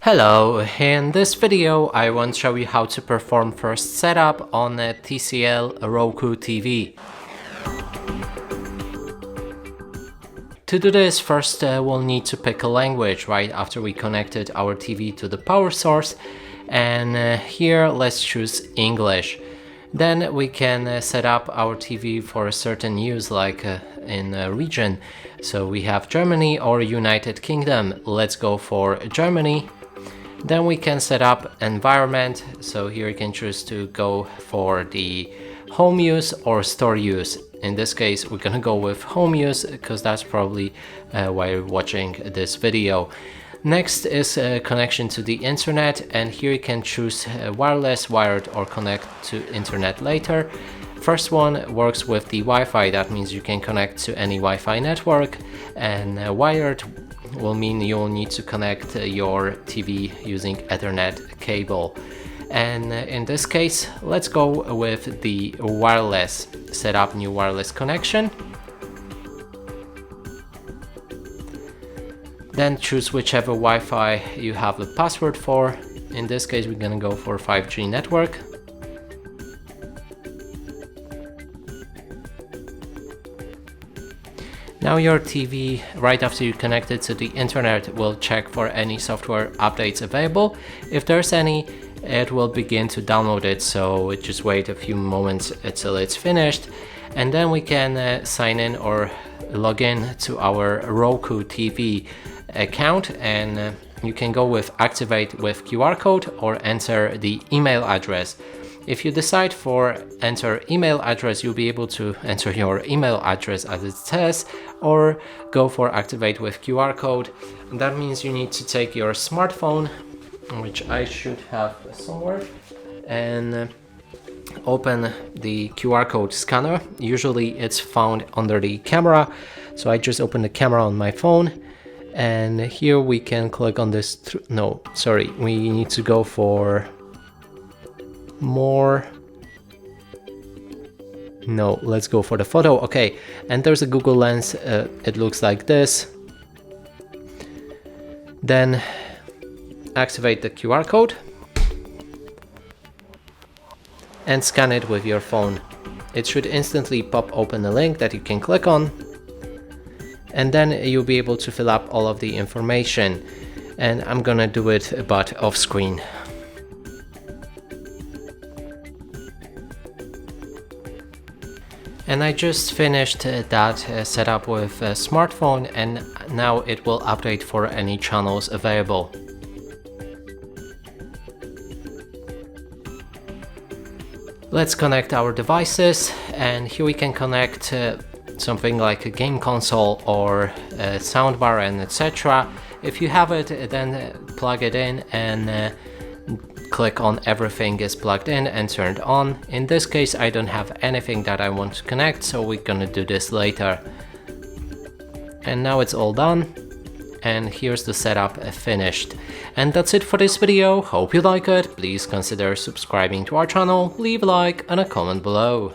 Hello, in this video I want to show you how to perform first setup on a TCL Roku TV. To do this, first we'll need to pick a language right after we connected our TV to the power source, and here let's choose English. Then we can set up our TV for a certain use, like in a region. So we have Germany or United Kingdom. Let's go for Germany. Then we can set up environment, so here you can choose to go for the home use or store use. In this case we're gonna go with home use because that's probably why you're watching this video. Next is connection to the internet, and here you can choose wireless, wired, or connect to internet later. First one works with the Wi-Fi, that means you can connect to any Wi-Fi network, and wired will mean you'll need to connect your TV using Ethernet cable. And in this case, let's go with the wireless. Set up new wireless connection. Then choose whichever Wi-Fi you have the password for. In this case, we're gonna go for 5G network. Now your TV, right after you connect it to the internet, will check for any software updates available. If there's any, it will begin to download it, so just wait a few moments until it's finished. And then we can sign in or log in to our Roku TV account, and you can go with activate with QR code or enter the email address. If you decide for enter email address, you'll be able to enter your email address as it says, or go for activate with QR code. And that means you need to take your smartphone, which I should have somewhere, and open the QR code scanner. Usually it's found under the camera, so I just open the camera on my phone, and here we can click on this. We need to go for more. No, let's go for the photo. Okay, and there's a Google Lens. It looks like this. Then activate the QR code and scan it with your phone. It should instantly pop open a link that you can click on, and then you'll be able to fill up all of the information. And I'm gonna do it but off screen. And I just finished that setup with a smartphone, and now it will update for any channels available. Let's connect our devices, and here we can connect something like a game console or a soundbar and etc. If you have it, then plug it in and click on everything is plugged in and turned on. In this case I don't have anything that I want to connect, so we're gonna do this later. And now it's all done, and here's the setup finished. And that's it for this video. Hope you like it. Please consider subscribing to our channel, leave a like and a comment below.